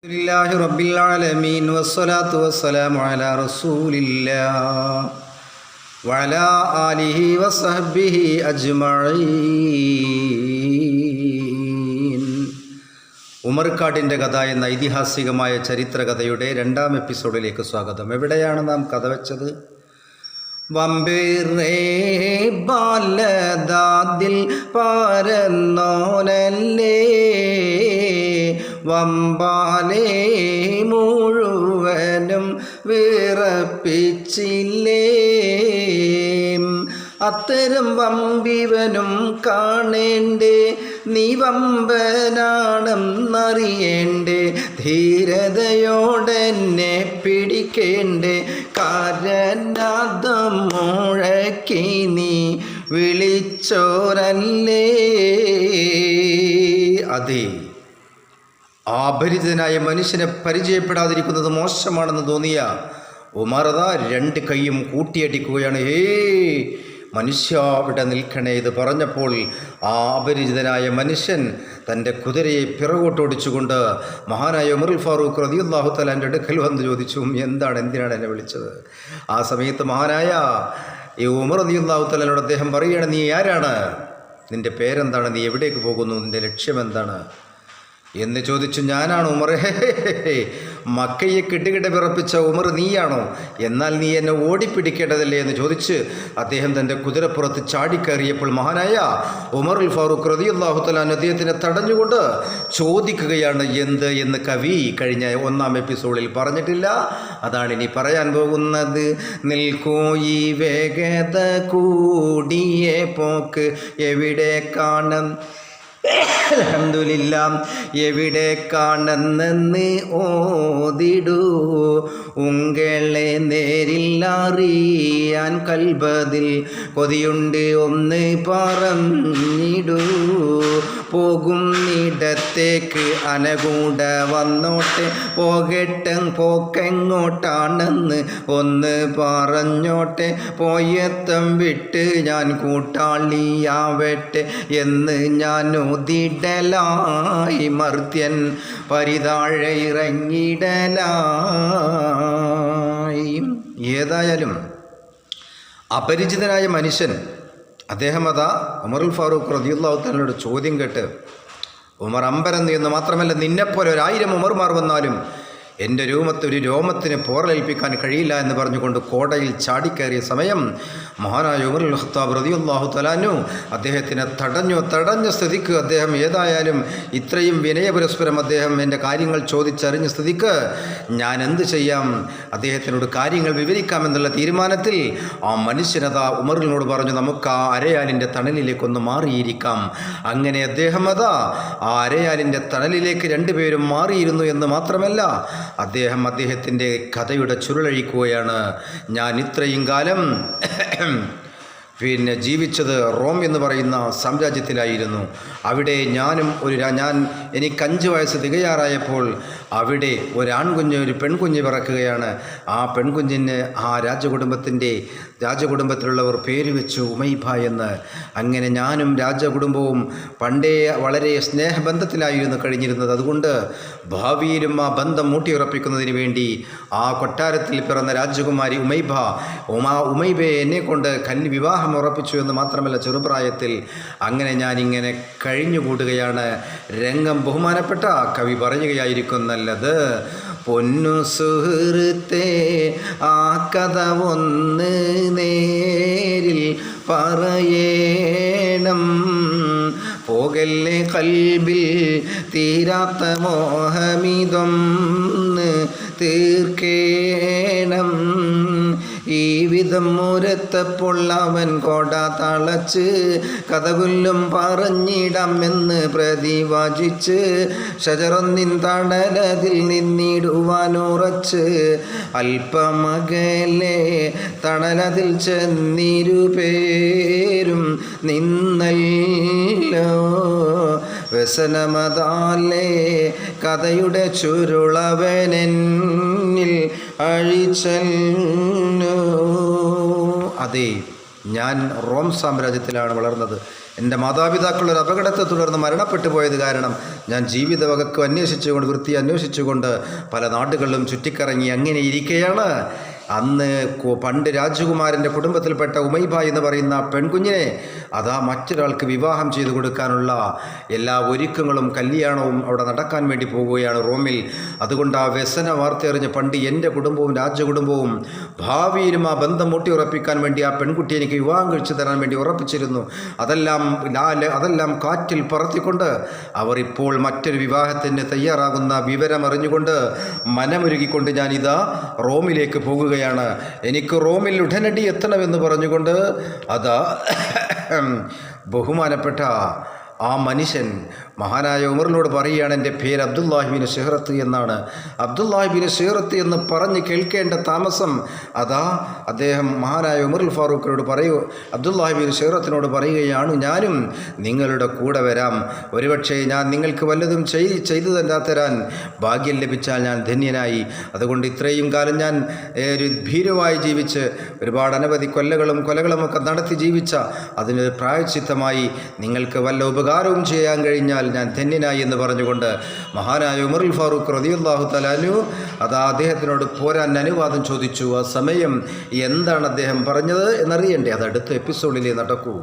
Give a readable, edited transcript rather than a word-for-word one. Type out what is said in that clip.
അൽഹംദുലില്ലാഹി റബ്ബിൽ ആലമീൻ വസ്സലാത്തു വസ്സലാമു അലാ റസൂലില്ലാഹ് വഅലാ ആലിഹി വസഹ്ബിഹി അജ്മഈൻ. ഉമർക്കാടിൻ്റെ കഥ എന്ന ഐതിഹാസികമായ ചരിത്രകഥയുടെ 2-ാം എപ്പിസോഡിലേക്ക് സ്വാഗതം. എവിടെയാണ് നാം കഥ വെച്ചത്? വമ്പേറേ ബാലദാദിൽ പാരന്നോനല്ലേ, വമ്പാലേ മുഴുവനും വിറപ്പിച്ചില്ലേ, അത്തരം വമ്പിവനും കാണേണ്ടേ, നീ വമ്പനാണെന്നറിയേണ്ടേ, ധീരതയോടെന്നെ പിടിക്കേണ്ടേ, കാരനാദം മുഴക്കി നീ വിളിച്ചോരല്ലേ. അതെ, അപരിചിതനായ മനുഷ്യനെ പരിചയപ്പെടാതിരിക്കുന്നത് മോശമാണെന്ന് തോന്നിയ ഉമറദ 2 കൈയും കൂട്ടിയടിക്കുകയാണ്. ഹേ മനുഷ്യ, അവിടെ നിൽക്കണേ. ഇത് പറഞ്ഞപ്പോൾ ആ അപരിചിതനായ മനുഷ്യൻ തൻ്റെ കുതിരയെ പിറകോട്ടോടിച്ചുകൊണ്ട് മഹാനായ ഉമറുൽ ഫാറൂഖ് റളിയല്ലാഹു തആലാന്റെ അടുക്കൽ വന്ന് ചോദിച്ചു, എന്തിനാണ് എന്നെ വിളിച്ചത്? ആ സമയത്ത് മഹാനായ ഈ ഉമർ റളിയല്ലാഹു തആലയോട് അദ്ദേഹം പറയുകയാണ്, നീ ആരാണ്? നിൻ്റെ പേരെന്താണ്? നീ എവിടേക്ക് പോകുന്നു? നിൻ്റെ ലക്ഷ്യം എന്താണ് എന്ന് ചോദിച്ചു. ഞാനാണ് ഉമർ. മക്കയെ കിടുകിട വിറപ്പിച്ച ഉമർ നീയാണോ? എന്നാൽ നീ എന്നെ ഓടിപ്പിടിക്കേണ്ടതല്ലേ എന്ന് ചോദിച്ച് അദ്ദേഹം തൻ്റെ കുതിരപ്പുറത്ത് ചാടിക്കയറിയപ്പോൾ മഹാനായ ഉമറുൽ ഫാറൂഖ് റളിയല്ലാഹു തആല അദ്ദേഹത്തിനെ തടഞ്ഞുകൊണ്ട് ചോദിക്കുകയാണ്, എന്ത് എന്ന് കവി കഴിഞ്ഞ 1-ാം എപ്പിസോഡിൽ പറഞ്ഞിട്ടില്ല. അതാണ് ഇനി പറയാൻ പോകുന്നത്. നിൽക്കൂ ഈ വേഗത കൂടിയ പോക്ക് എവിടെ കാണും, അൽഹംദുലില്ലാ എവിടെ കാണുന്നെന്ന് ഓതിടൂ, ഉങ്ങളെ നേരിൽ അറിയാൻ കൽബതിൽ കൊതിയുണ്ട് ഒന്ന് പറഞ്ഞിടൂ, പോകുന്നിടത്തേക്ക് അനകൂട വന്നോട്ടെ, പോക്കെങ്ങോട്ടാണെന്ന് ഒന്ന് പറഞ്ഞോട്ടെ, പോയത്തം വിട്ട് ഞാൻ കൂട്ടാളിയാവട്ടെ എന്ന് ഞാൻ ഉദിടലായി, മർത്യൻ പരിതാഴെ ഇറങ്ങിടലായി. ഏതായാലും അപരിചിതനായ മനുഷ്യൻ അദ്ദേഹം അതാ ഉമറുൽ ഫാറൂഖ് റളിയല്ലാഹു തആലയുടെ ചോദ്യം കേട്ട് ഉമർ അമ്പരന്ന് എന്ന് മാത്രമല്ല, നിന്നെപ്പോലെ 1000 ഉമർമാർ വന്നാലും എൻ്റെ ഒരു രോമത്തിന് പോറലേൽപ്പിക്കാൻ കഴിയില്ല എന്ന് പറഞ്ഞുകൊണ്ട് കോടയിൽ ചാടിക്കയറിയ സമയം മഹാനായ ഉമറുൽ ഖത്താബ് റളിയല്ലാഹു തആല അദ്ദേഹത്തിനെ തടഞ്ഞ സ്ഥിതിക്ക് അദ്ദേഹം ഏതായാലും ഇത്രയും വിനയപരസ്പരം അദ്ദേഹം എൻ്റെ കാര്യങ്ങൾ ചോദിച്ചറിഞ്ഞ സ്ഥിതിക്ക് ഞാൻ എന്ത് ചെയ്യാം, അദ്ദേഹത്തിനോട് കാര്യങ്ങൾ വിവരിക്കാമെന്നുള്ള തീരുമാനത്തിൽ ആ മനുഷ്യനതാ ഉമറിനോട് പറഞ്ഞു, നമുക്ക് ആ അരയാലിൻ്റെ തണലിലേക്കൊന്ന് മാറിയിരിക്കാം. അങ്ങനെ അദ്ദേഹം അതാ ആ അരയാലിൻ്റെ തണലിലേക്ക് 2 പേരും മാറിയിരുന്നു എന്ന് മാത്രമല്ല, അദ്ദേഹത്തിൻ്റെ കഥയുടെ ചുരുളഴിക്കുകയാണ്. ഞാൻ ഇത്രയും കാലം ജീവിച്ചത് റോം എന്ന് പറയുന്ന സാമ്രാജ്യത്തിലായിരുന്നു. അവിടെ എനിക്ക് 5 വയസ്സ് തികയാറായപ്പോൾ അവിടെ ഒരു പെൺകുഞ്ഞ് പിറക്കുകയാണ്. ആ പെൺകുഞ്ഞിന് ആ രാജകുടുംബത്തിലുള്ളവർ പേര് വെച്ചു ഉമൈബ എന്ന്. അങ്ങനെ ഞാനും രാജകുടുംബവും പണ്ടേ വളരെ സ്നേഹബന്ധത്തിലായിരുന്നു കഴിഞ്ഞിരുന്നത്. അതുകൊണ്ട് ഭാവിയിലും ആ ബന്ധം ഊട്ടിയുറപ്പിക്കുന്നതിന് വേണ്ടി ആ കൊട്ടാരത്തിൽ പിറന്ന രാജകുമാരി ഉമൈബയെ എന്നെക്കൊണ്ട് വിവാഹം ഉറപ്പിച്ചു എന്ന് മാത്രമല്ല, ചെറുപ്രായത്തിൽ അങ്ങനെ ഞാനിങ്ങനെ കഴിഞ്ഞുകൂടുകയാണ്. രംഗം ബഹുമാനപ്പെട്ട കവി പറയുകയായിരിക്കും നല്ലത്. പൊന്നു സുഹൃത്തേ, ആ കഥ ഒന്ന് നേരിൽ പറയേണം, പോകല്ലേ കൽബിൽ തീരാത്ത മോഹമിതൊന്ന് തീർക്കേണം. ഈ വിധം മുരത്തപ്പോൾ അവൻ കോട തളച്ച് കഥകൊല്ലും പറഞ്ഞിടാം എന്ന് പ്രതിവാചിച്ച് ഷജറൊന്നിൻ തണലതിൽ നിന്നിടുവാനുറച്ച് അല്പമകലെ തണലതിൽ ചെന്നിരുപേരും നിന്നല്ലോ. വ്യസനമതാലേ കഥയുടെ ചുരുളവനെന്നിൽ അഴിച്ചല്ലോ. അതെ, ഞാൻ റോം സാമ്രാജ്യത്തിലാണ് വളർന്നത്. എൻ്റെ മാതാപിതാക്കൾ ഒരു അപകടത്തെ തുടർന്ന് മരണപ്പെട്ടു പോയത് കാരണം ഞാൻ ജീവിത വകക്ക് അന്വേഷിച്ചുകൊണ്ട് പല നാടുകളിലും ചുറ്റിക്കറങ്ങി അങ്ങനെ ഇരിക്കുകയാണ്. അന്ന് പണ്ട് രാജകുമാരൻ്റെ കുടുംബത്തിൽപ്പെട്ട ഉമൈബ എന്ന് പറയുന്ന പെൺകുഞ്ഞിനെ അതാ മറ്റൊരാൾക്ക് വിവാഹം ചെയ്തു കൊടുക്കാനുള്ള എല്ലാ ഒരുക്കങ്ങളും കല്യാണവും അവിടെ നടക്കാൻ വേണ്ടി പോവുകയാണ് റോമിൽ. അതുകൊണ്ട് ആ വ്യസന വാർത്തയറിഞ്ഞ് പണ്ട് എൻ്റെ കുടുംബവും രാജകുടുംബവും ഭാവിയിലും ആ ബന്ധം ഊട്ടിയുറപ്പിക്കാൻ വേണ്ടി ആ പെൺകുട്ടി എനിക്ക് വിവാഹം കഴിച്ചു തരാൻ വേണ്ടി ഉറപ്പിച്ചിരുന്നു. അതെല്ലാം കാറ്റിൽ പറത്തിക്കൊണ്ട് അവർ ഇപ്പോൾ മറ്റൊരു വിവാഹത്തിന് തയ്യാറാകുന്ന വിവരമറിഞ്ഞുകൊണ്ട് മനമൊരുക്കിക്കൊണ്ട് ഞാനിതാ റോമിലേക്ക് പോകുകയാണ്. എനിക്ക് റോമിൽ ഉടനടി എത്തണമെന്ന് പറഞ്ഞുകൊണ്ട് അതാ ബഹുമാനപ്പെട്ട ആ മനുഷ്യൻ മഹാനായ ഉമറിനോട് പറയുകയാണ്, എൻ്റെ പേര് അബ്ദുല്ലാഹിബിൻ ഷിഹ്റത്ത് എന്നാണ്. അബ്ദുല്ലാഹിബിൻ ഷിഹ്റത്ത് എന്ന് പറഞ്ഞ് കേൾക്കേണ്ട താമസം അതാ അദ്ദേഹം മഹാനായ ഉമറുൽ ഫാറൂഖിനോട് അബ്ദുല്ലാഹിബിൻ ഷിഹ്റത്തിനോട് പറയുകയാണ്, ഞാനും നിങ്ങളുടെ കൂടെ വരാം. ഒരുപക്ഷെ ഞാൻ നിങ്ങൾക്ക് വല്ലതും ചെയ്തു തരാൻ ഭാഗ്യം ലഭിച്ചാൽ ഞാൻ ധന്യനായി. അതുകൊണ്ട് ഇത്രയും കാലം ഞാൻ ഒരു ഭീരുവായി ജീവിച്ച് ഒരുപാട് അനവധി കൊലകളുമൊക്കെ നടത്തി ജീവിച്ച അതിനൊരു പ്രായശ്ചിത്തമായി നിങ്ങൾക്ക് വല്ല ഉപകാരവും ചെയ്യാൻ കഴിഞ്ഞാൽ ഞാൻ ധന്യനായി എന്ന് പറഞ്ഞുകൊണ്ട് മഹാനായ ഉമറുൽ ഫാറൂഖ് റളിയല്ലാഹു തആല അൻഹു അദ്ദേഹത്തിനോട് പോരാൻ അനുവാദം ചോദിച്ചു. ആ സമയം എന്താണ് അദ്ദേഹം പറഞ്ഞത് എന്നറിയണ്ടേ? അത് അടുത്ത എപ്പിസോഡിലേ നടക്കൂ.